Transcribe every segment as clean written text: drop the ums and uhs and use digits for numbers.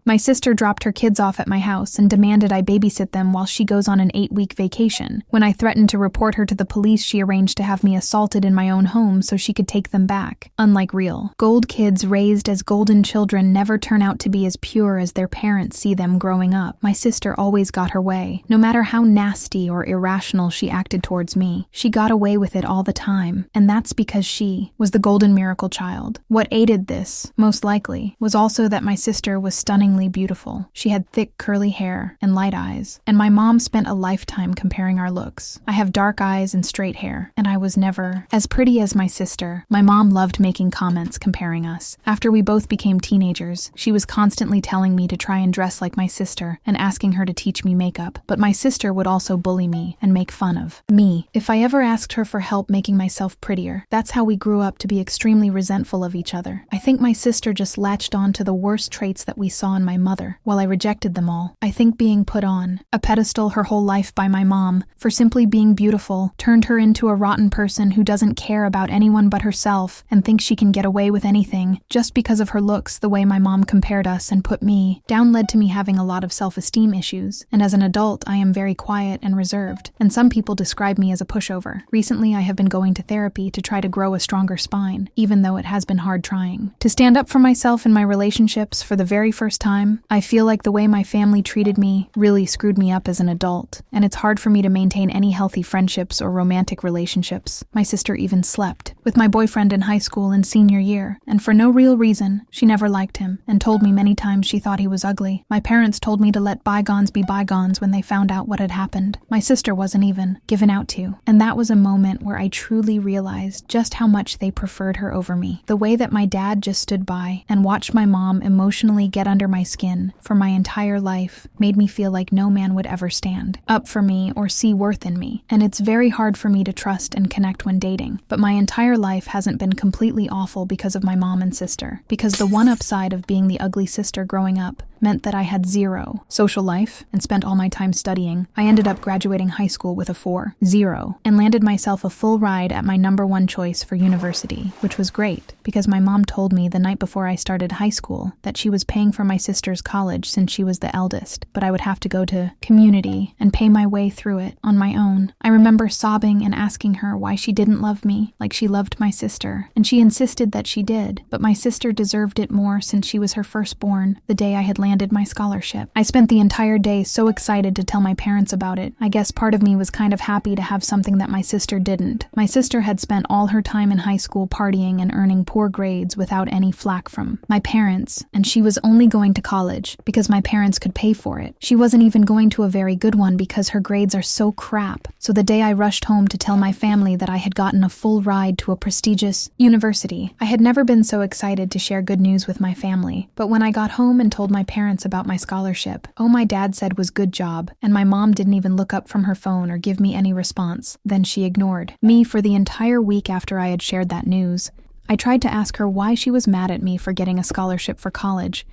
My sister dropped her kids off at my house and demanded I babysit them while she goes on an 8-week vacation. When I threatened to report her to the police, she arranged to have me assaulted in my own home so she could take them back. Unlike real gold kids raised as golden children never turn out to be as pure as their parents see them growing up. My sister always got her way. No matter how nasty or irrational she acted towards me, she got away with it all the time, and that's because she was the golden miracle child. What aided this, most likely, was also that my sister was stunningly beautiful. She had thick curly hair and light eyes, and my mom spent a lifetime comparing our looks. I have dark eyes and straight hair, and I was never as pretty as my sister. My mom loved making comments comparing us. After we both became teenagers, she was constantly telling me to try and dress like my sister and asking her to teach me makeup, but my sister would also bully me and make fun of me if I ever asked her for help making myself prettier. That's how we grew up to be extremely resentful of each other. I think my sister just latched on to the worst traits that we saw in my mother, while I rejected them all. I think being put on a pedestal her whole life by my mom for simply being beautiful turned her into a rotten person who doesn't care about anyone but herself and thinks she can get away with anything just because of her looks. The way my mom compared us and put me down led to me having a lot of self-esteem issues, and as an adult I am very quiet and reserved, and some people describe me as a pushover. Recently I have been going to therapy to try to grow a stronger spine, even though it has been hard trying to stand up for myself in my relationships for the very first time. I feel like the way my family treated me really screwed me up as an adult, and it's hard for me to maintain any healthy friendships or romantic relationships. My sister even slept with my boyfriend in high school in senior year, and for no real reason. She never liked him and told me many times she thought he was ugly. My parents told me to let bygones be bygones when they found out what had happened. My sister wasn't even given out to, and that was a moment where I truly realized just how much they preferred her over me. The way that my dad just stood by and watched my mom emotionally get under my skin for my entire life made me feel like no man would ever stand up for me or see worth in me, and it's very hard for me to trust and connect when dating. But my entire life hasn't been completely awful because of my mom and sister, because the one upside of being the ugly sister growing up meant that I had zero social life and spent all my time studying. I ended up graduating high school with a 4.0 and landed myself a full ride at my #1 choice for university, which was great because my mom told me the night before I started high school that she was paying for my sister's college since she was the eldest, but I would have to go to community and pay my way through it on my own. I remember sobbing and asking her why she didn't love me like she loved my sister, and she insisted that she did, but my sister deserved it more since she was her firstborn the day I had landed my scholarship. I spent the entire day so excited to tell my parents about it. I guess part of me was kind of happy to have something that my sister didn't. My sister had spent all her time in high school partying and earning poor grades without any flack from my parents, and she was only going to college because my parents could pay for it. She wasn't even going to a very good one because her grades are so crap. So the day I rushed home to tell my family that I had gotten a full ride to a prestigious university, I had never been so excited to share good news with my family. But when I got home and told my parents about my scholarship, all my dad said was good job, and my mom didn't even look up from her phone or give me any response. Then she ignored me for the entire week after I had shared that news. I tried to ask her why she was mad at me for getting a scholarship for college,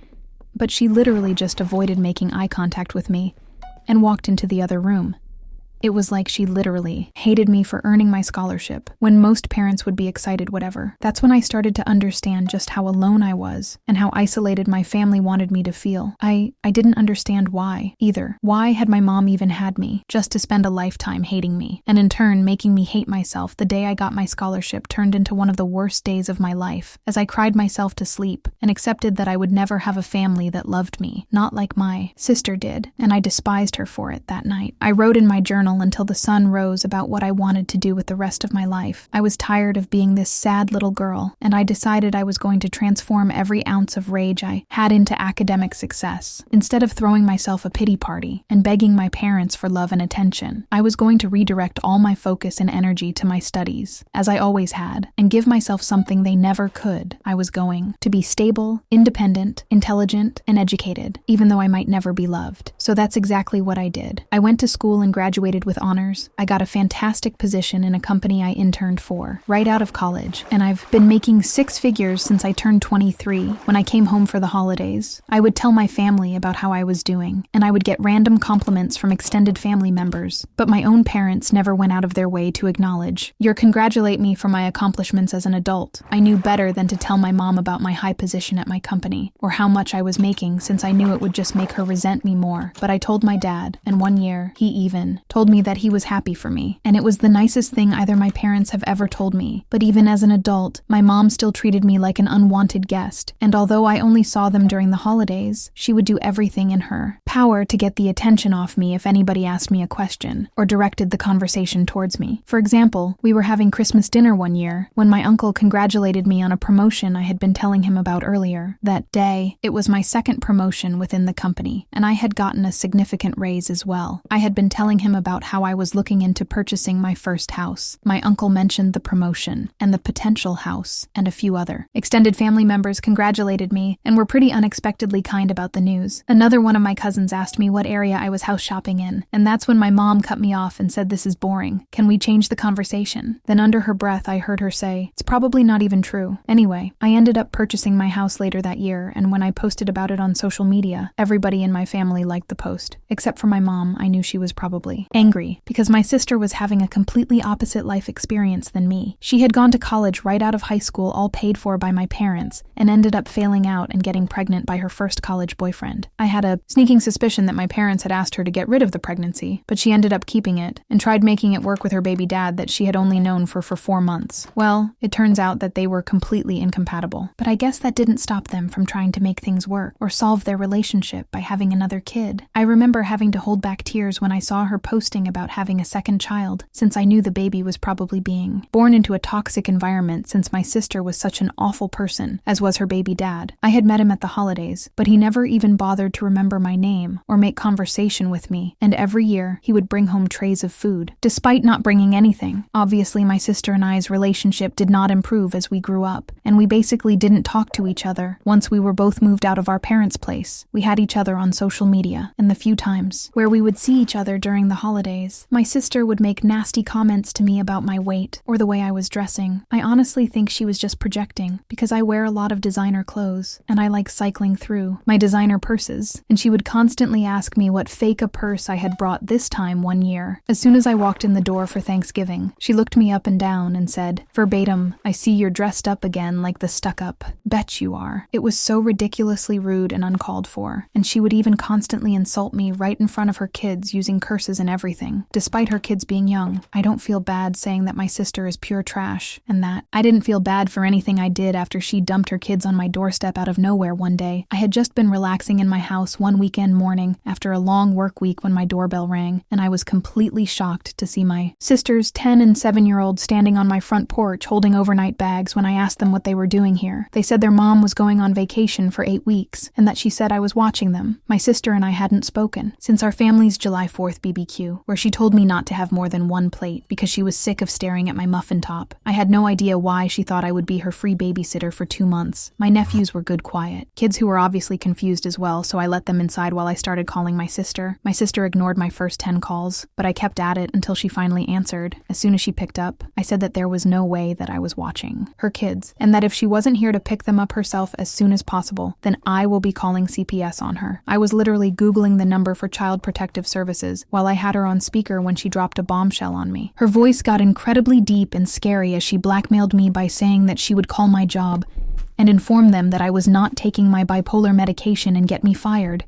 but she literally just avoided making eye contact with me and walked into the other room. It was like she literally hated me for earning my scholarship, when most parents would be excited whatever. That's when I started to understand just how alone I was and how isolated my family wanted me to feel. I didn't understand why, either. Why had my mom even had me, just to spend a lifetime hating me, and in turn making me hate myself? The day I got my scholarship turned into one of the worst days of my life, as I cried myself to sleep and accepted that I would never have a family that loved me, not like my sister did, and I despised her for it that night. I wrote in my journal until the sun rose about what I wanted to do with the rest of my life. I was tired of being this sad little girl, and I decided I was going to transform every ounce of rage I had into academic success. Instead of throwing myself a pity party and begging my parents for love and attention, I was going to redirect all my focus and energy to my studies, as I always had, and give myself something they never could. I was going to be stable, independent, intelligent, and educated, even though I might never be loved. So that's exactly what I did. I went to school and graduated graduated with honors. I got a fantastic position in a company I interned for right out of college, and I've been making six figures since I turned 23 when I came home for the holidays. I would tell my family about how I was doing, and I would get random compliments from extended family members, but my own parents never went out of their way to acknowledge or congratulate me for my accomplishments as an adult. I knew better than to tell my mom about my high position at my company, or how much I was making, since I knew it would just make her resent me more. But I told my dad, and one year, he even told me that he was happy for me. And it was the nicest thing either my parents have ever told me. But even as an adult, my mom still treated me like an unwanted guest. And although I only saw them during the holidays, she would do everything in her power to get the attention off me if anybody asked me a question or directed the conversation towards me. For example, we were having Christmas dinner one year when my uncle congratulated me on a promotion I had been telling him about earlier. That day, it was my second promotion within the company, and I had gotten a significant raise as well. I had been telling him about how I was looking into purchasing my first house. My uncle mentioned the promotion and the potential house and a few other extended family members congratulated me and were pretty unexpectedly kind about the news. Another one of my cousins asked me what area I was house shopping in, and that's when my mom cut me off and said, "This is boring. Can we change the conversation?" Then under her breath, I heard her say, "It's probably not even true." Anyway, I ended up purchasing my house later that year, and when I posted about it on social media, everybody in my family liked the post. Except for my mom. I knew she was probably angry because my sister was having a completely opposite life experience than me. She had gone to college right out of high school, all paid for by my parents, and ended up failing out and getting pregnant by her first college boyfriend. I had a sneaking suspicion that my parents had asked her to get rid of the pregnancy, but she ended up keeping it and tried making it work with her baby dad that she had only known for 4 months. Well, it turns out that they were completely incompatible. But I guess that didn't stop them from trying to make things work or solve their relationship by having another kid. I remember having to hold back tears when I saw her posting about having a second child, since I knew the baby was probably being born into a toxic environment, since my sister was such an awful person, as was her baby dad. I had met him at the holidays, but he never even bothered to remember my name or make conversation with me, and every year he would bring home trays of food, despite not bringing anything. Obviously, my sister and I's relationship did not improve as we grew up, and we basically didn't talk to each other once we were both moved out of our parents' place. We had each other on social media, and the few times where we would see each other during the holidays, my sister would make nasty comments to me about my weight or the way I was dressing. I honestly think she was just projecting, because I wear a lot of designer clothes, and I like cycling through my designer purses, and she would constantly ask me what fake a purse I had brought this time one year. As soon as I walked in the door for Thanksgiving, she looked me up and down and said, verbatim, "I see you're dressed up again like the stuck-up. Bet you are." It was so ridiculously rude and uncalled for, and she would even constantly insult me right in front of her kids, using curses and everything, despite her kids being young. I don't feel bad saying that my sister is pure trash, and that I didn't feel bad for anything I did after she dumped her kids on my doorstep out of nowhere one day. I had just been relaxing in my house one weekend morning after a long work week when my doorbell rang, and I was completely shocked to see my sister's 10 and 7-year-olds standing on my front porch holding overnight bags when I asked them what they were doing here. They said their mom was going on vacation for 8 weeks, and that she said I was watching them. My sister and I hadn't spoken since our family's July 4th BBQ, where she told me not to have more than one plate because she was sick of staring at my muffin top. I had no idea why she thought I would be her free babysitter for 2 months. My nephews were good quiet, kids who were obviously confused as well, so I let them inside while I started calling my sister. My sister ignored my first 10 calls, but I kept at it until she finally answered. As soon as she picked up, I said that there was no way that I was watching her kids, and that if she wasn't here to pick them up herself as soon as possible, then I will be calling CPS on her. I was literally Googling the number for Child Protective Services while I had her on speaker when she dropped a bombshell on me. Her voice got incredibly deep and scary as she blackmailed me by saying that she would call my job and inform them that I was not taking my bipolar medication and get me fired.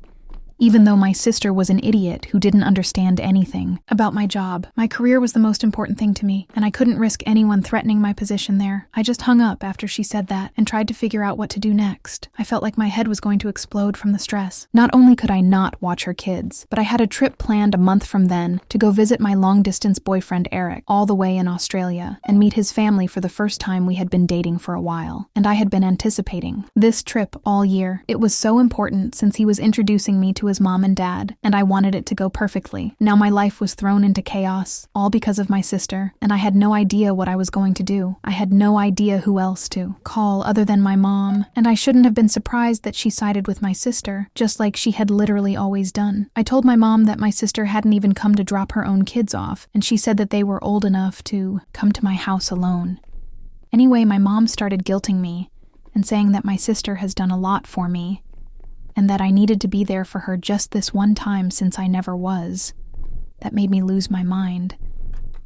Even though my sister was an idiot who didn't understand anything about my job. My career was the most important thing to me, and I couldn't risk anyone threatening my position there. I just hung up after she said that and tried to figure out what to do next. I felt like my head was going to explode from the stress. Not only could I not watch her kids, but I had a trip planned a month from then to go visit my long-distance boyfriend Eric, all the way in Australia, and meet his family for the first time we had been dating for a while. And I had been anticipating this trip all year. It was so important since he was introducing me to his mom and dad, and I wanted it to go perfectly. Now my life was thrown into chaos, all because of my sister, and I had no idea what I was going to do. I had no idea who else to call other than my mom, and I shouldn't have been surprised that she sided with my sister, just like she had literally always done. I told my mom that my sister hadn't even come to drop her own kids off, and she said that they were old enough to come to my house alone. Anyway, my mom started guilting me and saying that my sister has done a lot for me, and that I needed to be there for her just this one time since I never was. That made me lose my mind,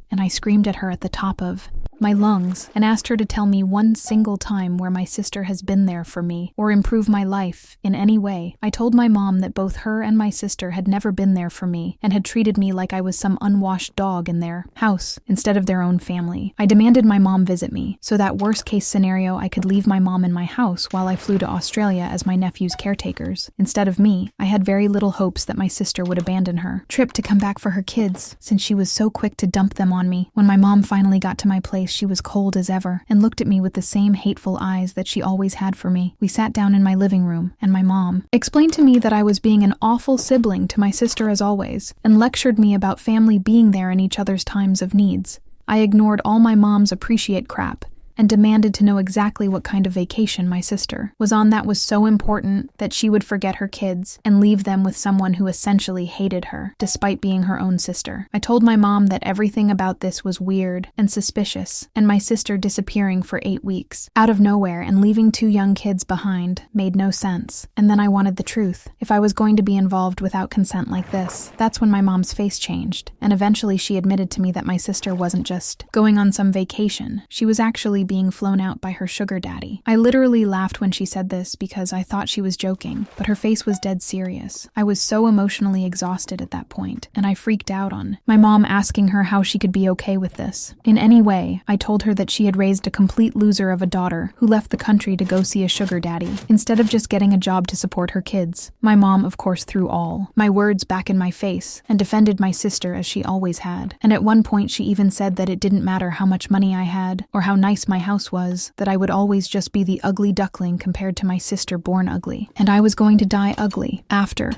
and I screamed at her at the top of my lungs and asked her to tell me one single time where my sister has been there for me or improve my life in any way. I told my mom that both her and my sister had never been there for me and had treated me like I was some unwashed dog in their house instead of their own family. I demanded my mom visit me, so that worst case scenario I could leave my mom in my house while I flew to Australia as my nephew's caretakers. Instead of me, I had very little hopes that my sister would abandon her trip to come back for her kids, since she was so quick to dump them on me. When my mom finally got to my place, she was cold as ever and looked at me with the same hateful eyes that she always had for me. We sat down in my living room, and my mom explained to me that I was being an awful sibling to my sister as always, and lectured me about family being there in each other's times of needs. I ignored all my mom's appreciate crap and demanded to know exactly what kind of vacation my sister was on that was so important that she would forget her kids and leave them with someone who essentially hated her, despite being her own sister. I told my mom that everything about this was weird and suspicious, and my sister disappearing for 8 weeks, out of nowhere and leaving 2 young kids behind, made no sense. And then I wanted the truth. If I was going to be involved without consent like this, that's when my mom's face changed, and eventually she admitted to me that my sister wasn't just going on some vacation. She was actually being flown out by her sugar daddy. I literally laughed when she said this because I thought she was joking, but her face was dead serious. I was so emotionally exhausted at that point, and I freaked out on my mom asking her how she could be okay with this. In any way, I told her that she had raised a complete loser of a daughter who left the country to go see a sugar daddy, instead of just getting a job to support her kids. My mom, of course, threw all my words back in my face and defended my sister as she always had. And at one point she even said that it didn't matter how much money I had or how nice my house was, that I would always just be the ugly duckling compared to my sister born ugly. And I was going to die ugly after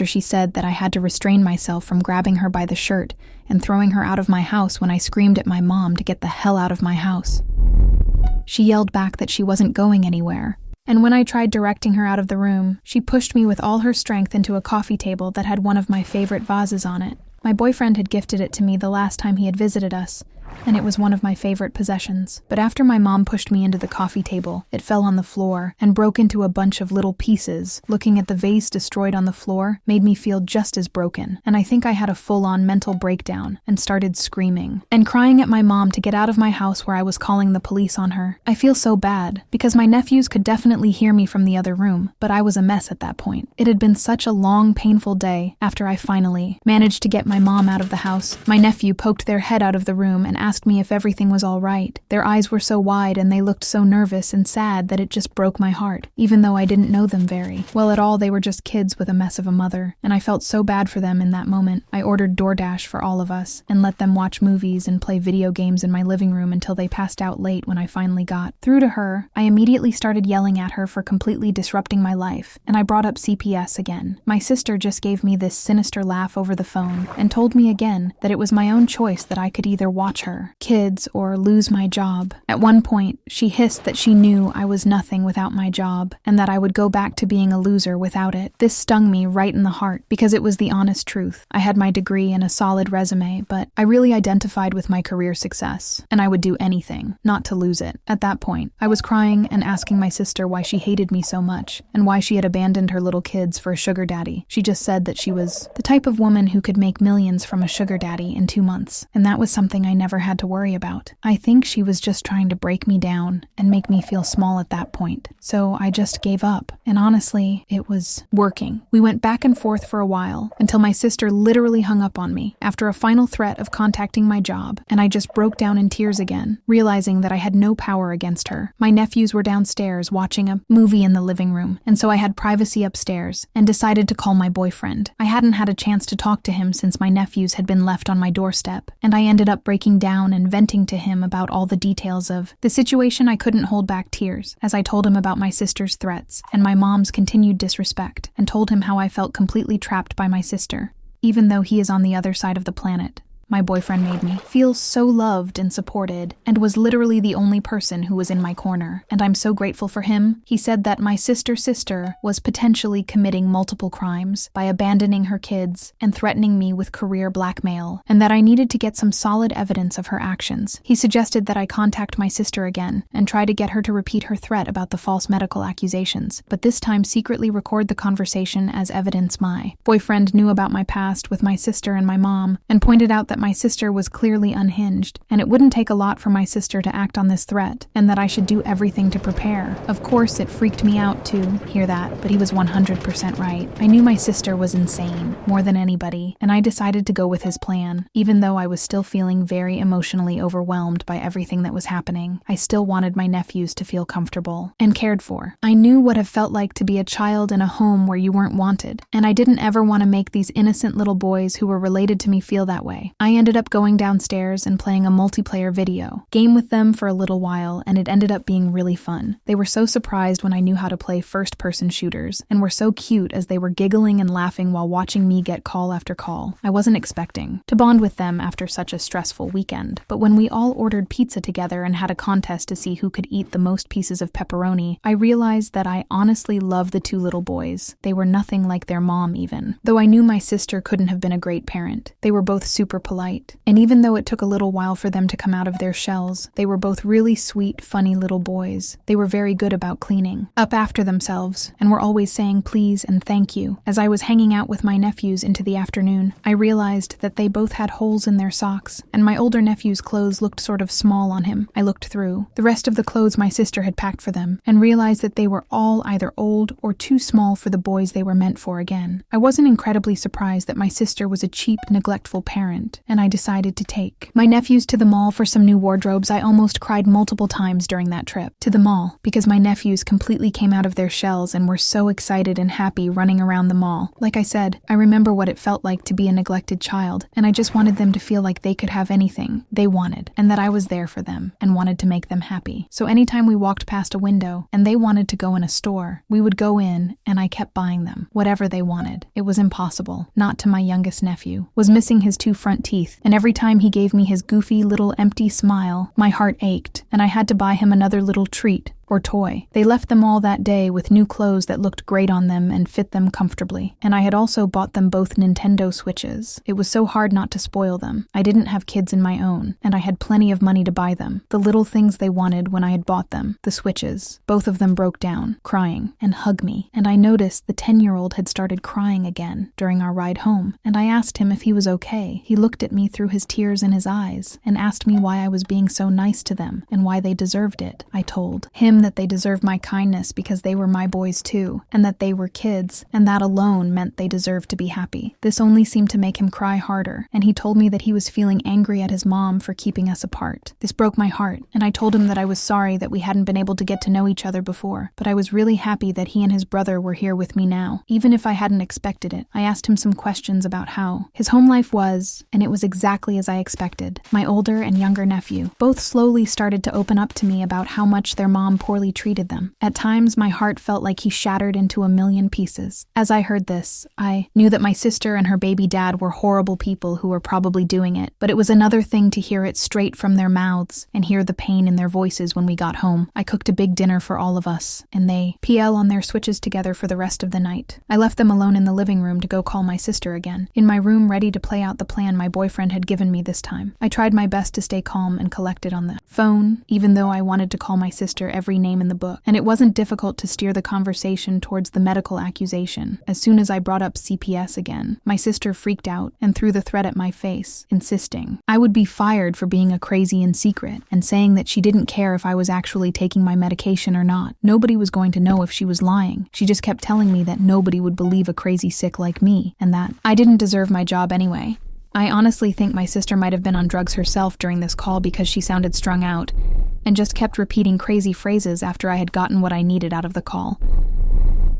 she said that I had to restrain myself from grabbing her by the shirt and throwing her out of my house when I screamed at my mom to get the hell out of my house. She yelled back that she wasn't going anywhere. And when I tried directing her out of the room, she pushed me with all her strength into a coffee table that had one of my favorite vases on it. My boyfriend had gifted it to me the last time he had visited us, and it was one of my favorite possessions. But after my mom pushed me into the coffee table, it fell on the floor and broke into a bunch of little pieces. Looking at the vase destroyed on the floor made me feel just as broken, and I think I had a full-on mental breakdown and started screaming and crying at my mom to get out of my house where I was calling the police on her. I feel so bad, because my nephews could definitely hear me from the other room, but I was a mess at that point. It had been such a long, painful day after I finally managed to get my mom out of the house. My nephew poked their head out of the room and asked me if everything was all right. Their eyes were so wide and they looked so nervous and sad that it just broke my heart, even though I didn't know them very well at all. They were just kids with a mess of a mother, and I felt so bad for them in that moment. I ordered DoorDash for all of us and let them watch movies and play video games in my living room until they passed out late when I finally got through to her. I immediately started yelling at her for completely disrupting my life, and I brought up CPS again. My sister just gave me this sinister laugh over the phone and told me again that it was my own choice, that I could either watch her kids or lose my job. At one point, she hissed that she knew I was nothing without my job and that I would go back to being a loser without it. This stung me right in the heart because it was the honest truth. I had my degree and a solid resume, but I really identified with my career success, and I would do anything not to lose it. At that point, I was crying and asking my sister why she hated me so much and why she had abandoned her little kids for a sugar daddy. She just said that she was the type of woman who could make millions from a sugar daddy in 2 months, and that was something I never had to worry about. I think she was just trying to break me down and make me feel small at that point. So I just gave up, and honestly, it was working. We went back and forth for a while until my sister literally hung up on me after a final threat of contacting my job, and I just broke down in tears again, realizing that I had no power against her. My nephews were downstairs watching a movie in the living room, and so I had privacy upstairs and decided to call my boyfriend. I hadn't had a chance to talk to him since my nephews had been left on my doorstep, and I ended up breaking down down and venting to him about all the details of the situation. I couldn't hold back tears as I told him about my sister's threats and my mom's continued disrespect, and told him how I felt completely trapped by my sister, even though he is on the other side of the planet. My boyfriend made me feel so loved and supported, and was literally the only person who was in my corner, and I'm so grateful for him. He said that my sister was potentially committing multiple crimes by abandoning her kids and threatening me with career blackmail, and that I needed to get some solid evidence of her actions. He suggested that I contact my sister again and try to get her to repeat her threat about the false medical accusations, but this time secretly record the conversation as evidence. My boyfriend knew about my past with my sister and my mom, and pointed out that my sister was clearly unhinged, and it wouldn't take a lot for my sister to act on this threat, and that I should do everything to prepare. Of course, it freaked me out to hear that, but he was 100% right. I knew my sister was insane, more than anybody, and I decided to go with his plan. Even though I was still feeling very emotionally overwhelmed by everything that was happening, I still wanted my nephews to feel comfortable and cared for. I knew what it felt like to be a child in a home where you weren't wanted, and I didn't ever want to make these innocent little boys who were related to me feel that way. I ended up going downstairs and playing a multiplayer video game with them for a little while, and it ended up being really fun. They were so surprised when I knew how to play first-person shooters, and were so cute as they were giggling and laughing while watching me get call after call. I wasn't expecting to bond with them after such a stressful weekend, but when we all ordered pizza together and had a contest to see who could eat the most pieces of pepperoni, I realized that I honestly love the two little boys. They were nothing like their mom even. Though I knew my sister couldn't have been a great parent. They were both super polite. And even though it took a little while for them to come out of their shells, they were both really sweet, funny little boys. They were very good about cleaning up after themselves, and were always saying please and thank you. As I was hanging out with my nephews into the afternoon, I realized that they both had holes in their socks, and my older nephew's clothes looked sort of small on him. I looked through the rest of the clothes my sister had packed for them, and realized that they were all either old or too small for the boys they were meant for again. I wasn't incredibly surprised that my sister was a cheap, neglectful parent, and I decided to take my nephews to the mall for some new wardrobes. I almost cried multiple times during that trip to the mall because my nephews completely came out of their shells and were so excited and happy running around the mall. Like I said, I remember what it felt like to be a neglected child, and I just wanted them to feel like they could have anything they wanted, and that I was there for them and wanted to make them happy. So anytime we walked past a window and they wanted to go in a store, we would go in, and I kept buying them whatever they wanted. It was impossible not to. My youngest nephew was missing his two front teeth, and every time he gave me his goofy little empty smile, my heart ached, and I had to buy him another little treat or toy. They left them all that day with new clothes that looked great on them and fit them comfortably, and I had also bought them both Nintendo Switches. It was so hard not to spoil them. I didn't have kids in my own, and I had plenty of money to buy them. The little things they wanted when I had bought them, the Switches. Both of them broke down, crying, and hugged me, and I noticed the 10-year-old had started crying again during our ride home, and I asked him if he was okay. He looked at me through his tears in his eyes, and asked me why I was being so nice to them, and why they deserved it. I told him that they deserved my kindness because they were my boys too, and that they were kids, and that alone meant they deserved to be happy. This only seemed to make him cry harder, and he told me that he was feeling angry at his mom for keeping us apart. This broke my heart, and I told him that I was sorry that we hadn't been able to get to know each other before, but I was really happy that he and his brother were here with me now, even if I hadn't expected it. I asked him some questions about how his home life was, and it was exactly as I expected. My older and younger nephew both slowly started to open up to me about how much their mom poorly treated them. At times, my heart felt like he shattered into a million pieces. As I heard this, I knew that my sister and her baby dad were horrible people who were probably doing it, but it was another thing to hear it straight from their mouths and hear the pain in their voices when we got home. I cooked a big dinner for all of us, and they PL on their Switches together for the rest of the night. I left them alone in the living room to go call my sister again, in my room ready to play out the plan my boyfriend had given me this time. I tried my best to stay calm and collected on the phone, even though I wanted to call my sister every name in the book, and it wasn't difficult to steer the conversation towards the medical accusation. As soon as I brought up CPS again, my sister freaked out and threw the threat at my face, insisting I would be fired for being a crazy in secret, and saying that she didn't care if I was actually taking my medication or not. Nobody was going to know if she was lying. She just kept telling me that nobody would believe a crazy sick like me, and that I didn't deserve my job anyway. I honestly think my sister might have been on drugs herself during this call because she sounded strung out, and just kept repeating crazy phrases after I had gotten what I needed out of the call.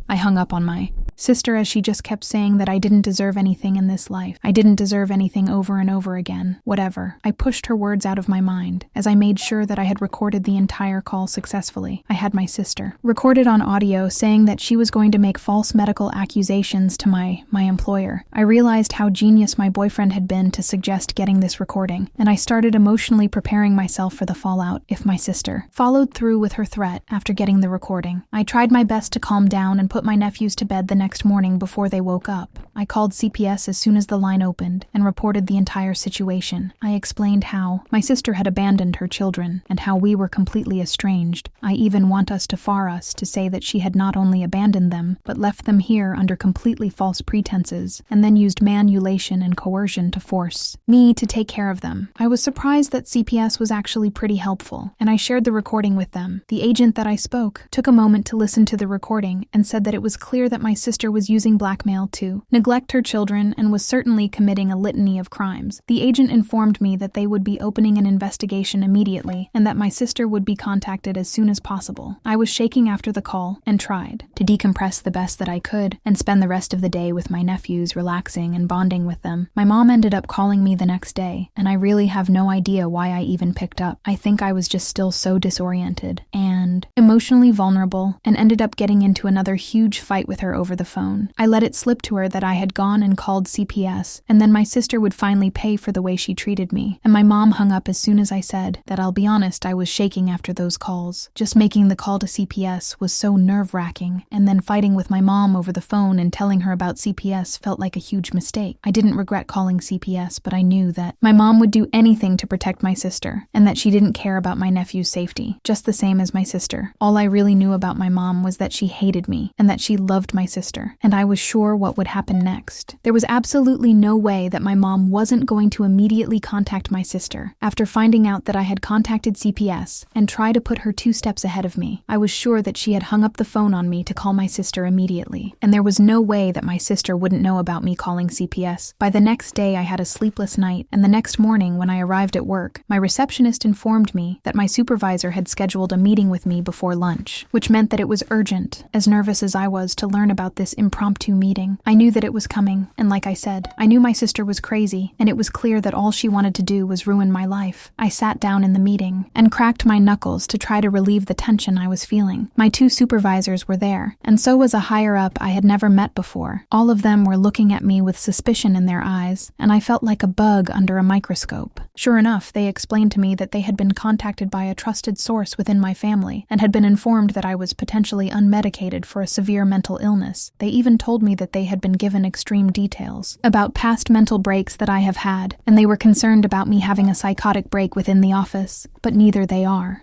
I hung up on my Sister, as she just kept saying that I didn't deserve anything in this life. I didn't deserve anything over and over again. Whatever. I pushed her words out of my mind as I made sure that I had recorded the entire call successfully. I had my sister recorded on audio saying that she was going to make false medical accusations to my employer. I realized how genius my boyfriend had been to suggest getting this recording, and I started emotionally preparing myself for the fallout if my sister followed through with her threat after getting the recording. I tried my best to calm down and put my nephews to bed the next morning before they woke up. I called CPS as soon as the line opened and reported the entire situation. I explained how my sister had abandoned her children and how we were completely estranged. I even want us to say that she had not only abandoned them, but left them here under completely false pretenses, and then used manipulation and coercion to force me to take care of them. I was surprised that CPS was actually pretty helpful, and I shared the recording with them. The agent that I spoke took a moment to listen to the recording and said that it was clear that my sister was using blackmail to neglect her children and was certainly committing a litany of crimes. The agent informed me that they would be opening an investigation immediately and that my sister would be contacted as soon as possible. I was shaking after the call and tried to decompress the best that I could and spend the rest of the day with my nephews, relaxing and bonding with them. My mom ended up calling me the next day, and I really have no idea why I even picked up. I think I was just still so disoriented and emotionally vulnerable, and ended up getting into another huge fight with her over the phone. I let it slip to her that I had gone and called CPS, and then my sister would finally pay for the way she treated me, and my mom hung up as soon as I said that I'll be honest, I was shaking after those calls. Just making the call to CPS was so nerve-wracking, and then fighting with my mom over the phone and telling her about CPS felt like a huge mistake. I didn't regret calling CPS, but I knew that my mom would do anything to protect my sister, and that she didn't care about my nephew's safety, just the same as my sister. All I really knew about my mom was that she hated me, and that she loved my sister, and I was sure what would happen next. There was absolutely no way that my mom wasn't going to immediately contact my sister. After finding out that I had contacted CPS and try to put her 2 steps ahead of me, I was sure that she had hung up the phone on me to call my sister immediately, and there was no way that my sister wouldn't know about me calling CPS. By the next day, I had a sleepless night, and the next morning when I arrived at work, my receptionist informed me that my supervisor had scheduled a meeting with me before lunch, which meant that it was urgent. As nervous as I was to learn about this impromptu meeting, I knew that it was coming, and like I said, I knew my sister was crazy, and it was clear that all she wanted to do was ruin my life. I sat down in the meeting and cracked my knuckles to try to relieve the tension I was feeling. My 2 supervisors were there, and so was a higher-up I had never met before. All of them were looking at me with suspicion in their eyes, and I felt like a bug under a microscope. Sure enough, they explained to me that they had been contacted by a trusted source within my family and had been informed that I was potentially unmedicated for a severe mental illness. They even told me that they had been given extreme details about past mental breaks that I have had, and they were concerned about me having a psychotic break within the office, but neither they are.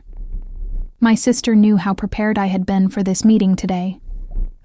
My sister knew how prepared I had been for this meeting today.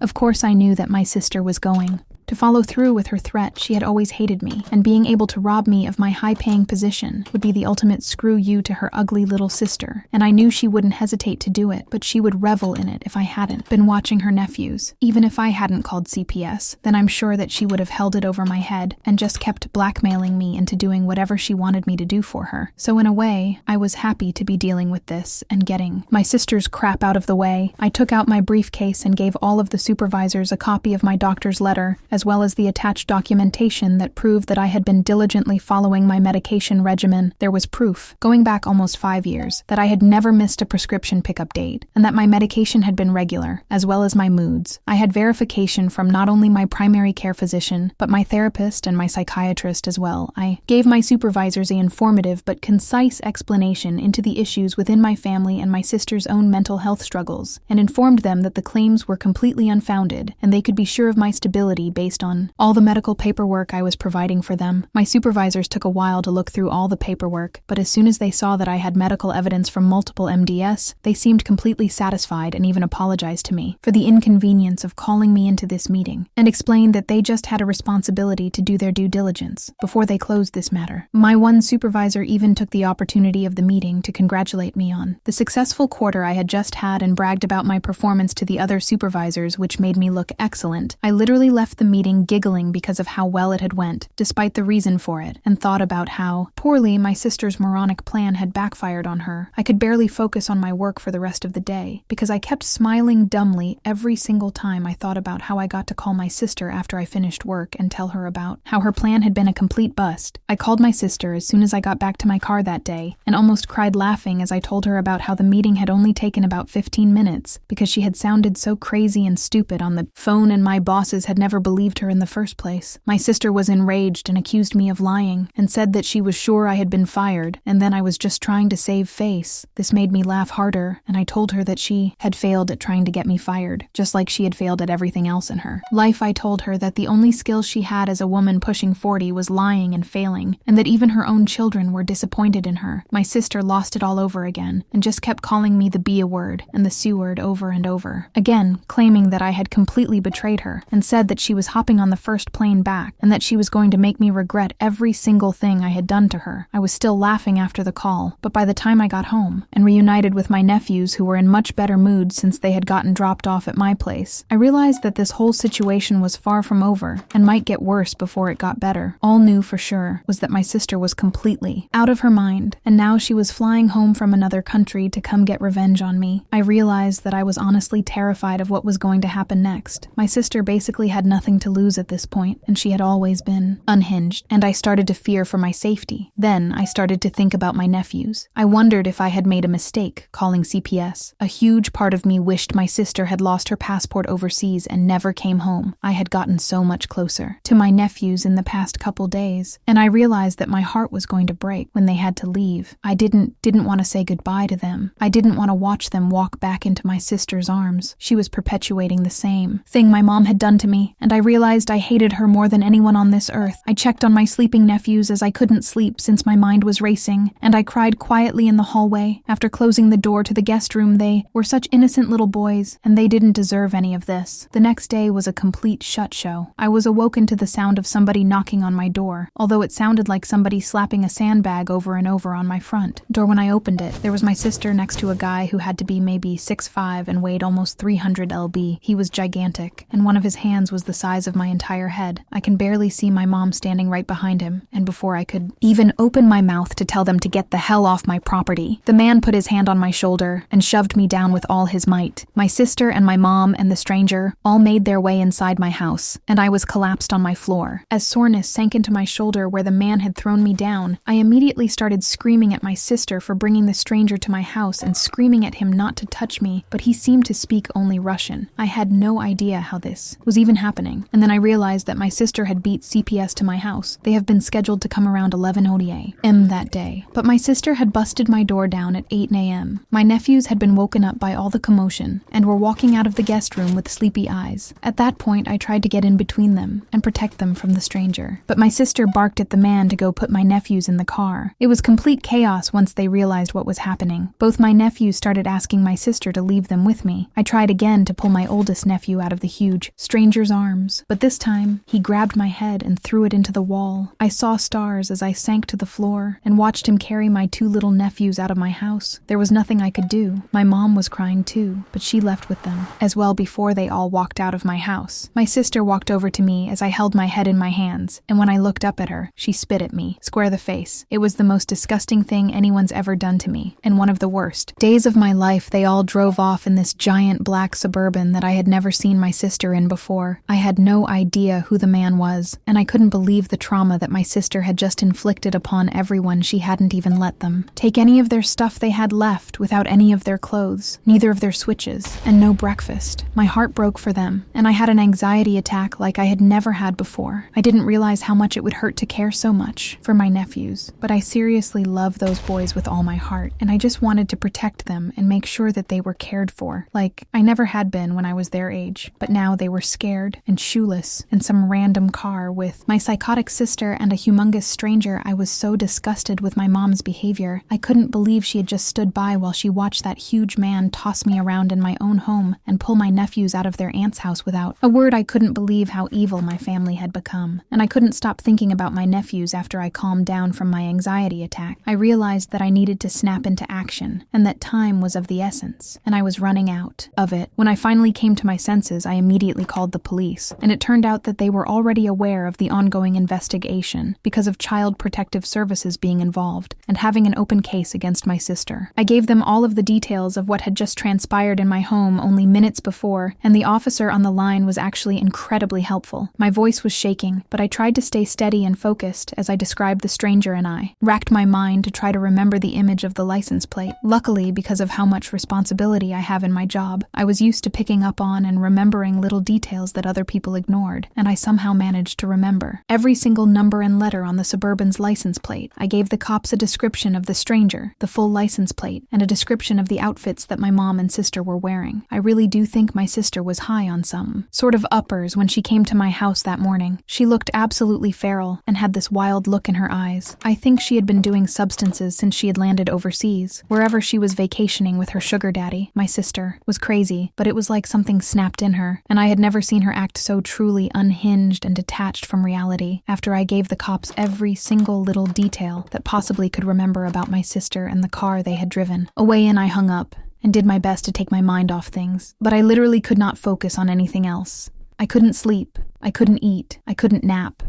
Of course I knew that my sister was going to follow through with her threat. She had always hated me, and being able to rob me of my high-paying position would be the ultimate screw you to her ugly little sister, and I knew she wouldn't hesitate to do it, but she would revel in it if I hadn't been watching her nephews. Even if I hadn't called CPS, then I'm sure that she would have held it over my head and just kept blackmailing me into doing whatever she wanted me to do for her. So in a way, I was happy to be dealing with this and getting my sister's crap out of the way. I took out my briefcase and gave all of the supervisors a copy of my doctor's letter, as well as the attached documentation that proved that I had been diligently following my medication regimen. There was proof, going back almost 5 years, that I had never missed a prescription pickup date, and that my medication had been regular, as well as my moods. I had verification from not only my primary care physician, but my therapist and my psychiatrist as well. I gave my supervisors an informative but concise explanation into the issues within my family and my sister's own mental health struggles, and informed them that the claims were completely unfounded, and they could be sure of my stability based on all the medical paperwork I was providing for them. My supervisors took a while to look through all the paperwork, but as soon as they saw that I had medical evidence from multiple MDS, they seemed completely satisfied and even apologized to me for the inconvenience of calling me into this meeting, and explained that they just had a responsibility to do their due diligence before they closed this matter. My one supervisor even took the opportunity of the meeting to congratulate me on the successful quarter I had just had and bragged about my performance to the other supervisors, which made me look excellent. I literally left the meeting meeting giggling because of how well it had went, despite the reason for it, and thought about how poorly my sister's moronic plan had backfired on her. I could barely focus on my work for the rest of the day, because I kept smiling dumbly every single time I thought about how I got to call my sister after I finished work and tell her about how her plan had been a complete bust. I called my sister as soon as I got back to my car that day, and almost cried laughing as I told her about how the meeting had only taken about 15 minutes, because she had sounded so crazy and stupid on the phone and my bosses had never believed her in the first place. My sister was enraged and accused me of lying, and said that she was sure I had been fired, and then I was just trying to save face. This made me laugh harder, and I told her that she had failed at trying to get me fired, just like she had failed at everything else in her life. I told her that the only skills she had as a woman pushing 40 was lying and failing, and that even her own children were disappointed in her. My sister lost it all over again, and just kept calling me the B word and the C word over and over again, claiming that I had completely betrayed her, and said that she was hopping on the first plane back, and that she was going to make me regret every single thing I had done to her. I was still laughing after the call, but by the time I got home, and reunited with my nephews who were in much better mood since they had gotten dropped off at my place, I realized that this whole situation was far from over, and might get worse before it got better. All knew for sure was that my sister was completely out of her mind, and now she was flying home from another country to come get revenge on me. I realized that I was honestly terrified of what was going to happen next. My sister basically had nothing to lose at this point, and she had always been unhinged, and I started to fear for my safety. Then I started to think about my nephews. I wondered if I had made a mistake calling CPS. A huge part of me wished my sister had lost her passport overseas and never came home. I had gotten so much closer to my nephews in the past couple days, and I realized that my heart was going to break when they had to leave. I didn't want to say goodbye to them. I didn't want to watch them walk back into my sister's arms. She was perpetuating the same thing my mom had done to me, and I realized I hated her more than anyone on this earth. I checked on my sleeping nephews as I couldn't sleep since my mind was racing, and I cried quietly in the hallway after closing the door to the guest room. They were such innocent little boys, and they didn't deserve any of this. The next day was a complete shut show. I was awoken to the sound of somebody knocking on my door, although it sounded like somebody slapping a sandbag over and over on my front door. When I opened it, there was my sister next to a guy who had to be maybe 6'5" and weighed almost 300 lb. He was gigantic, and one of his hands was the size of my entire head. I can barely see my mom standing right behind him, and before I could even open my mouth to tell them to get the hell off my property, the man put his hand on my shoulder and shoved me down with all his might. My sister and my mom and the stranger all made their way inside my house, and I was collapsed on my floor. As soreness sank into my shoulder where the man had thrown me down, I immediately started screaming at my sister for bringing the stranger to my house and screaming at him not to touch me, but he seemed to speak only Russian. I had no idea how this was even happening, and then I realized that my sister had beat CPS to my house. They have been scheduled to come around 11 a.m. that day, but my sister had busted my door down at 8 a.m. My nephews had been woken up by all the commotion and were walking out of the guest room with sleepy eyes. At that point, I tried to get in between them and protect them from the stranger, but my sister barked at the man to go put my nephews in the car. It was complete chaos once they realized what was happening. Both my nephews started asking my sister to leave them with me. I tried again to pull my oldest nephew out of the huge stranger's arms, but this time he grabbed my head and threw it into the wall. I saw stars as I sank to the floor and watched him carry my two little nephews out of my house. There was nothing I could do. My mom was crying too, but she left with them as well before they all walked out of my house. My sister walked over to me as I held my head in my hands, and when I looked up at her, she spit at me, square the face. It was the most disgusting thing anyone's ever done to me, and one of the worst days of my life. They all drove off in this giant black Suburban that I had never seen my sister in before. I had no idea who the man was, and I couldn't believe the trauma that my sister had just inflicted upon everyone. She hadn't even let them take any of their stuff they had left without any of their clothes, neither of their switches, and no breakfast. My heart broke for them, and I had an anxiety attack like I had never had before. I didn't realize how much it would hurt to care so much for my nephews, but I seriously love those boys with all my heart, and I just wanted to protect them and make sure that they were cared for, like I never had been when I was their age. But now they were scared and shoeless in some random car with my psychotic sister and a humongous stranger. I was so disgusted with my mom's behavior. I couldn't believe she had just stood by while she watched that huge man toss me around in my own home and pull my nephews out of their aunt's house without a word. I couldn't believe how evil my family had become, and I couldn't stop thinking about my nephews after I calmed down from my anxiety attack. I realized that I needed to snap into action, and that time was of the essence, and I was running out of it. When I finally came to my senses, I immediately called the police. and it turned out that they were already aware of the ongoing investigation because of Child Protective Services being involved and having an open case against my sister. I gave them all of the details of what had just transpired in my home only minutes before, and the officer on the line was actually incredibly helpful. My voice was shaking, but I tried to stay steady and focused as I described the stranger and I, racked my mind to try to remember the image of the license plate. Luckily, because of how much responsibility I have in my job, I was used to picking up on and remembering little details that other people ignored, and I somehow managed to remember every single number and letter on the Suburban's license plate. I gave the cops a description of the stranger, the full license plate, and a description of the outfits that my mom and sister were wearing. I really do think my sister was high on some sort of uppers when she came to my house that morning. She looked absolutely feral and had this wild look in her eyes. I think she had been doing substances since she had landed overseas. Wherever she was vacationing with her sugar daddy, my sister, was crazy, but it was like something snapped in her, and I had never seen her act so truly unhinged and detached from reality after I gave the cops every single little detail that possibly could remember about my sister and the car they had driven. Away and I hung up and did my best to take my mind off things, but I literally could not focus on anything else. I couldn't sleep, I couldn't eat, I couldn't nap.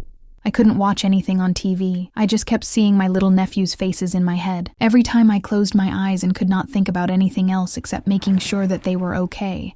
I couldn't watch anything on TV. I just kept seeing my little nephews' faces in my head. Every time I closed my eyes and could not think about anything else except making sure that they were okay.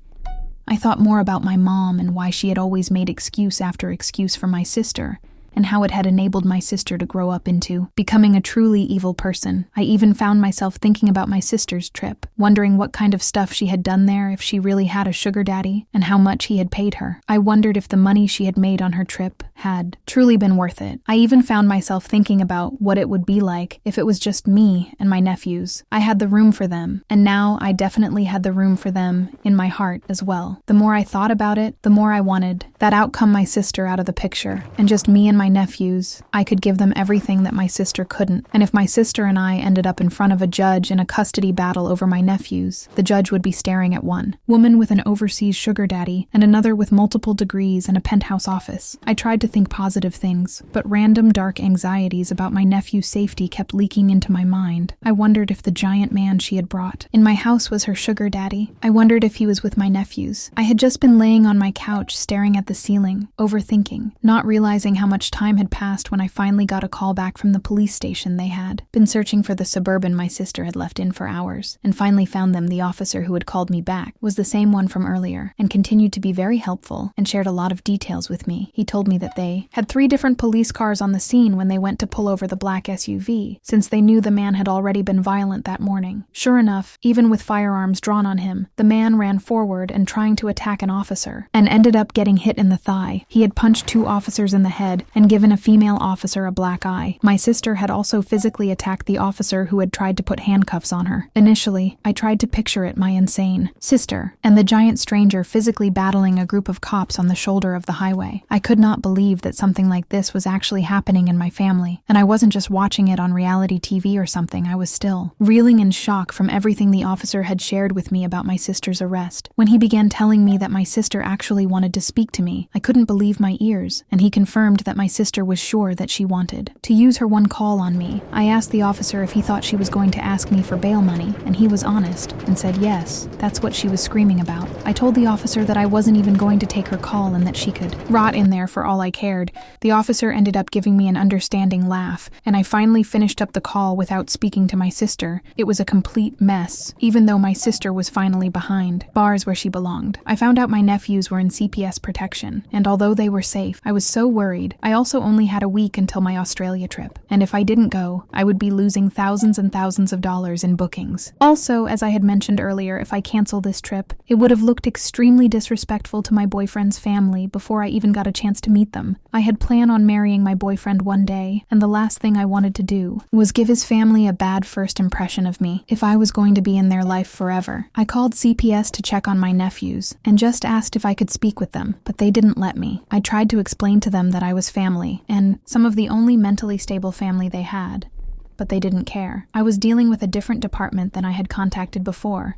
I thought more about my mom and why she had always made excuse after excuse for my sister, and how it had enabled my sister to grow up into becoming a truly evil person. I even found myself thinking about my sister's trip, wondering what kind of stuff she had done there, if she really had a sugar daddy, and how much he had paid her. I wondered if the money she had made on her trip had truly been worth it. I even found myself thinking about what it would be like if it was just me and my nephews. I had the room for them, and now I definitely had the room for them in my heart as well. The more I thought about it, the more I wanted that outcome, my sister out of the picture, and just me and my nephews. I could give them everything that my sister couldn't, and if my sister and I ended up in front of a judge in a custody battle over my nephews, the judge would be staring at one woman with an overseas sugar daddy and another with multiple degrees and a penthouse office. I tried to think positive things, but random dark anxieties about my nephew's safety kept leaking into my mind. I wondered if the giant man she had brought in my house was her sugar daddy. I wondered if he was with my nephews. I had just been laying on my couch staring at the ceiling, overthinking, not realizing how much time had passed when I finally got a call back from the police station. They had been searching for the Suburban my sister had left in for hours, and finally found them. The officer who had called me back was the same one from earlier, and continued to be very helpful and shared a lot of details with me. He told me that they had 3 different police cars on the scene when they went to pull over the black SUV, since they knew the man had already been violent that morning. Sure enough, even with firearms drawn on him, the man ran forward and trying to attack an officer, and ended up getting hit in the thigh. He had punched 2 officers in the head and given a female officer a black eye. My sister had also physically attacked the officer who had tried to put handcuffs on her. Initially, I tried to picture it, my insane sister and the giant stranger physically battling a group of cops on the shoulder of the highway. I could not believe that something like this was actually happening in my family, and I wasn't just watching it on reality TV or something. I was still reeling in shock from everything the officer had shared with me about my sister's arrest. When he began telling me that my sister actually wanted to speak to me, I couldn't believe my ears, and he confirmed that my sister was sure that she wanted to use her one call on me. I asked the officer if he thought she was going to ask me for bail money, and he was honest and said yes, that's what she was screaming about. I told the officer that I wasn't even going to take her call and that she could rot in there for all I cared. The officer ended up giving me an understanding laugh, and I finally finished up the call without speaking to my sister. It was a complete mess, even though my sister was finally behind bars where she belonged. I found out my nephews were in CPS protection, and although they were safe, I was so worried. I also only had a week until my Australia trip, and if I didn't go, I would be losing thousands and thousands of dollars in bookings. Also, as I had mentioned earlier, if I cancel this trip, it would have looked extremely disrespectful to my boyfriend's family before I even got a chance to meet them. I had planned on marrying my boyfriend one day, and the last thing I wanted to do was give his family a bad first impression of me if I was going to be in their life forever. I called CPS to check on my nephews, and just asked if I could speak with them, but they didn't let me. I tried to explain to them that I was family, and some of the only mentally stable family they had, but they didn't care. I was dealing with a different department than I had contacted before,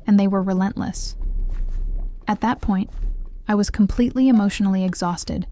and they were relentless. At that point, I was completely emotionally exhausted,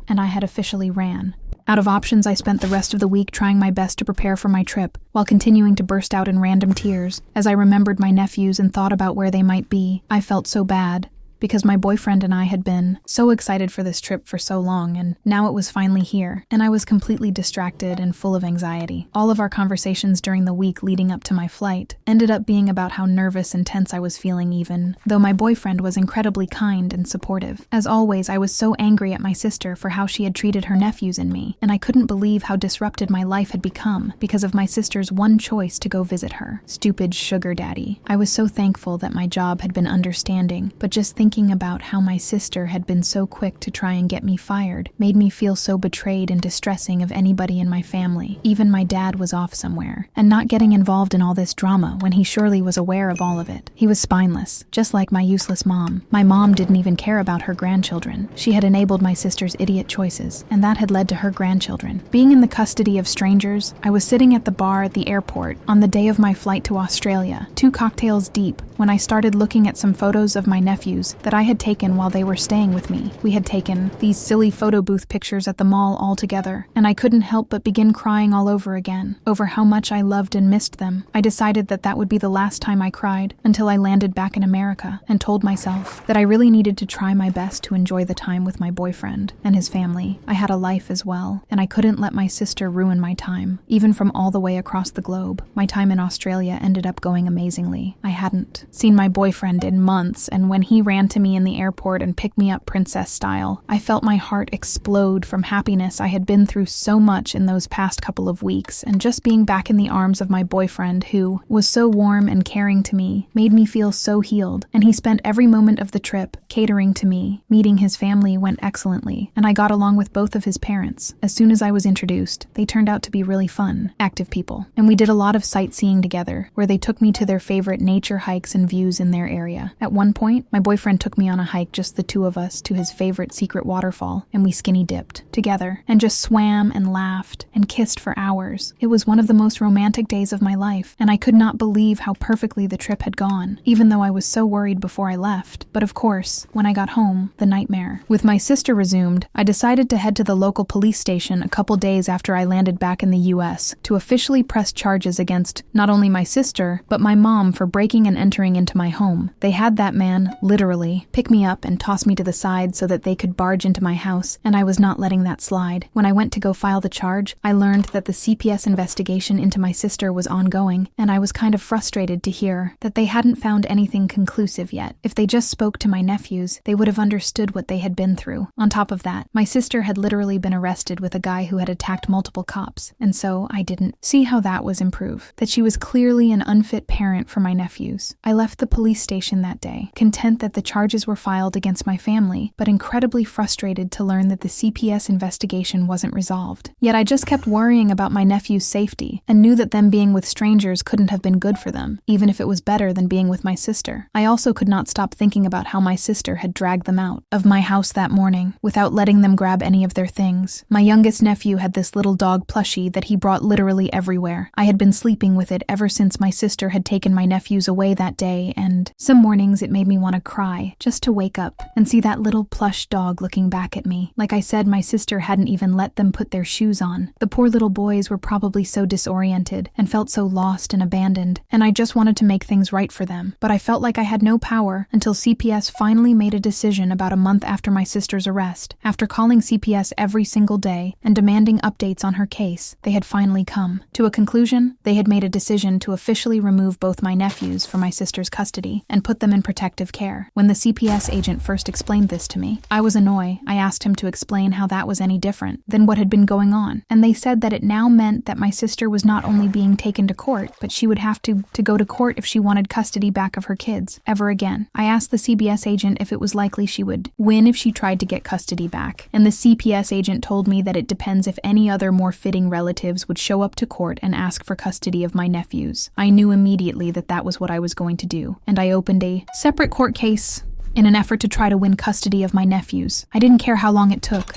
and I had officially ran. Out of options, I spent the rest of the week trying my best to prepare for my trip, while continuing to burst out in random tears as I remembered my nephews and thought about where they might be. I felt so bad, because my boyfriend and I had been so excited for this trip for so long, and now it was finally here, and I was completely distracted and full of anxiety. All of our conversations during the week leading up to my flight ended up being about how nervous and tense I was feeling, even though my boyfriend was incredibly kind and supportive. As always, I was so angry at my sister for how she had treated her nephews and me, and I couldn't believe how disrupted my life had become because of my sister's one choice to go visit her. Stupid sugar daddy. I was so thankful that my job had been understanding, but just thinking about how my sister had been so quick to try and get me fired made me feel so betrayed and distressing of anybody in my family. Even my dad was off somewhere, and not getting involved in all this drama when he surely was aware of all of it. He was spineless, just like my useless mom. My mom didn't even care about her grandchildren. She had enabled my sister's idiot choices, and that had led to her grandchildren. Being in the custody of strangers, I was sitting at the bar at the airport on the day of my flight to Australia, 2 cocktails deep, when I started looking at some photos of my nephews that I had taken while they were staying with me. We had taken these silly photo booth pictures at the mall all together, and I couldn't help but begin crying all over again, over how much I loved and missed them. I decided that that would be the last time I cried until I landed back in America, and told myself that I really needed to try my best to enjoy the time with my boyfriend and his family. I had a life as well, and I couldn't let my sister ruin my time, even from all the way across the globe. My time in Australia ended up going amazingly. I hadn't seen my boyfriend in months, and when he ran to me in the airport and picked me up princess style, I felt my heart explode from happiness. I had been through so much in those past couple of weeks, and just being back in the arms of my boyfriend, who was so warm and caring to me, made me feel so healed. And he spent every moment of the trip catering to me. Meeting his family went excellently, and I got along with both of his parents. As soon as I was introduced, they turned out to be really fun, active people, and we did a lot of sightseeing together, where they took me to their favorite nature hikes and views in their area. At one point, my boyfriend took me on a hike, just the two of us, to his favorite secret waterfall, and we skinny dipped together and just swam and laughed and kissed for hours. It was one of the most romantic days of my life, and I could not believe how perfectly the trip had gone, even though I was so worried before I left. But of course, when I got home, the nightmare. With my sister resumed, I decided to head to the local police station a couple days after I landed back in the US to officially press charges against not only my sister, but my mom for breaking and entering into my home. They had that man, literally, pick me up and toss me to the side so that they could barge into my house, and I was not letting that slide. When I went to go file the charge, I learned that the CPS investigation into my sister was ongoing, and I was kind of frustrated to hear that they hadn't found anything conclusive yet. If they just spoke to my nephews, they would have understood what they had been through. On top of that, my sister had literally been arrested with a guy who had attacked multiple cops, and so I didn't see how that was improve. That she was clearly an unfit parent for my nephews. I left the police station that day, content that the charges were filed against my family, but incredibly frustrated to learn that the CPS investigation wasn't resolved. Yet I just kept worrying about my nephew's safety, and knew that them being with strangers couldn't have been good for them, even if it was better than being with my sister. I also could not stop thinking about how my sister had dragged them out of my house that morning, without letting them grab any of their things. My youngest nephew had this little dog plushie that he brought literally everywhere. I had been sleeping with it ever since my sister had taken my nephews away that day, and some mornings it made me want to cry, just to wake up and see that little plush dog looking back at me. Like I said, my sister hadn't even let them put their shoes on. The poor little boys were probably so disoriented and felt so lost and abandoned, and I just wanted to make things right for them. But I felt like I had no power until CPS finally made a decision about a month after my sister's arrest. After calling CPS every single day and demanding updates on her case, they had finally come to a conclusion. They had made a decision to officially remove both my nephews from my sister's custody and put them in protective care. When the CPS agent first explained this to me, I was annoyed. I asked him to explain how that was any different than what had been going on, and they said that it now meant that my sister was not only being taken to court, but she would have to go to court if she wanted custody back of her kids ever again. I asked the CPS agent if it was likely she would win if she tried to get custody back, and the CPS agent told me that it depends if any other more fitting relatives would show up to court and ask for custody of my nephews. I knew immediately that that was what I was going to do, and I opened a separate court case in an effort to try to win custody of my nephews. I didn't care how long it took.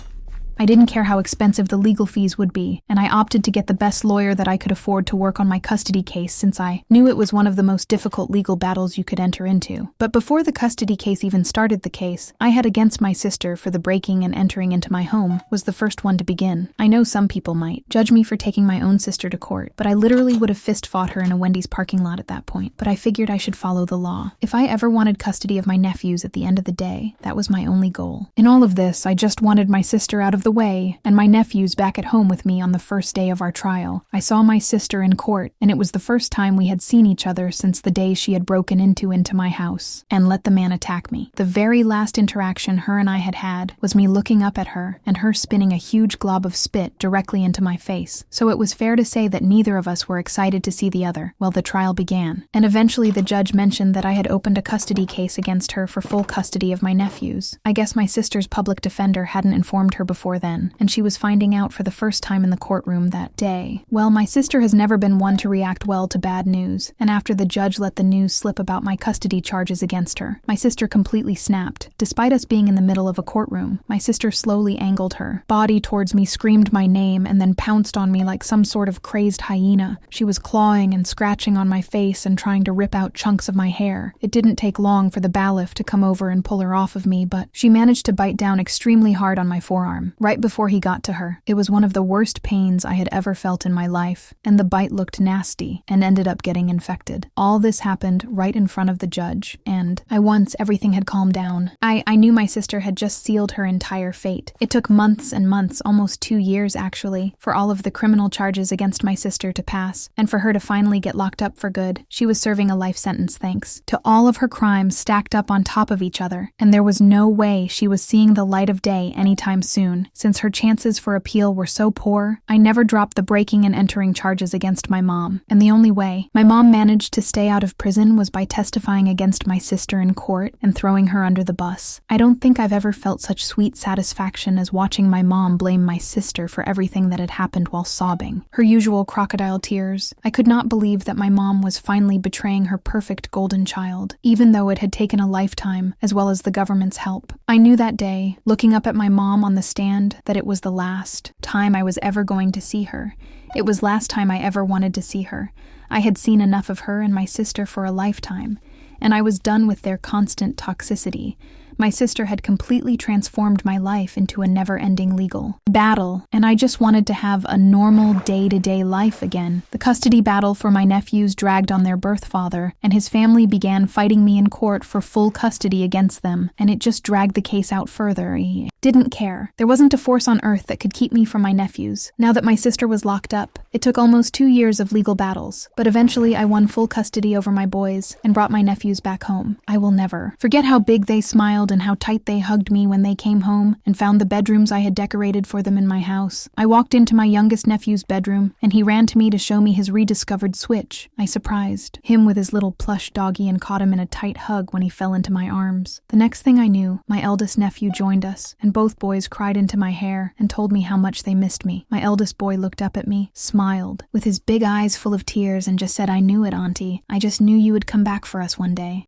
I didn't care how expensive the legal fees would be, and I opted to get the best lawyer that I could afford to work on my custody case since I knew it was one of the most difficult legal battles you could enter into. But before the custody case even started, the case I had against my sister for the breaking and entering into my home was the first one to begin. I know some people might judge me for taking my own sister to court, but I literally would have fist fought her in a Wendy's parking lot at that point. But I figured I should follow the law. If I ever wanted custody of my nephews at the end of the day, that was my only goal. In all of this, I just wanted my sister out of the way and my nephews back at home with me on the first day of our trial. I saw my sister in court, and it was the first time we had seen each other since the day she had broken into my house and let the man attack me. The very last interaction her and I had had was me looking up at her and her spinning a huge glob of spit directly into my face. So it was fair to say that neither of us were excited to see the other. Well, the trial began, and eventually the judge mentioned that I had opened a custody case against her for full custody of my nephews. I guess my sister's public defender hadn't informed her before then, and she was finding out for the first time in the courtroom that day. Well, my sister has never been one to react well to bad news, and after the judge let the news slip about my custody charges against her, my sister completely snapped. Despite us being in the middle of a courtroom, my sister slowly angled her body towards me, screamed my name, and then pounced on me like some sort of crazed hyena. She was clawing and scratching on my face and trying to rip out chunks of my hair. It didn't take long for the bailiff to come over and pull her off of me, but she managed to bite down extremely hard on my forearm right before he got to her. It was one of the worst pains I had ever felt in my life, and the bite looked nasty and ended up getting infected. All this happened right in front of the judge, and once everything had calmed down, I knew my sister had just sealed her entire fate. It took months and months, almost 2 years actually, for all of the criminal charges against my sister to pass, and for her to finally get locked up for good. She was serving a life sentence thanks to all of her crimes stacked up on top of each other, and there was no way she was seeing the light of day anytime soon. Since her chances for appeal were so poor, I never dropped the breaking and entering charges against my mom, and the only way my mom managed to stay out of prison was by testifying against my sister in court and throwing her under the bus. I don't think I've ever felt such sweet satisfaction as watching my mom blame my sister for everything that had happened while sobbing. Her usual crocodile tears. I could not believe that my mom was finally betraying her perfect golden child, even though it had taken a lifetime as well as the government's help. I knew that day, looking up at my mom on the stand, that it was the last time I was ever going to see her. It was last time I ever wanted to see her. I had seen enough of her and my sister for a lifetime, and I was done with their constant toxicity. My sister had completely transformed my life into a never-ending legal battle, and I just wanted to have a normal day-to-day life again. The custody battle for my nephews dragged on their birth father, and his family began fighting me in court for full custody against them, and it just dragged the case out further. He didn't care. There wasn't a force on earth that could keep me from my nephews. Now that my sister was locked up, it took almost 2 years of legal battles, but eventually I won full custody over my boys and brought my nephews back home. I will never forget how big they smiled and how tight they hugged me when they came home and found the bedrooms I had decorated for them in my house. I walked into my youngest nephew's bedroom, and he ran to me to show me his rediscovered Switch. I surprised him with his little plush doggy and caught him in a tight hug when he fell into my arms. The next thing I knew, my eldest nephew joined us, and both boys cried into my hair and told me how much they missed me. My eldest boy looked up at me, smiled, with his big eyes full of tears, and just said, "I knew it, Auntie. I just knew you would come back for us one day."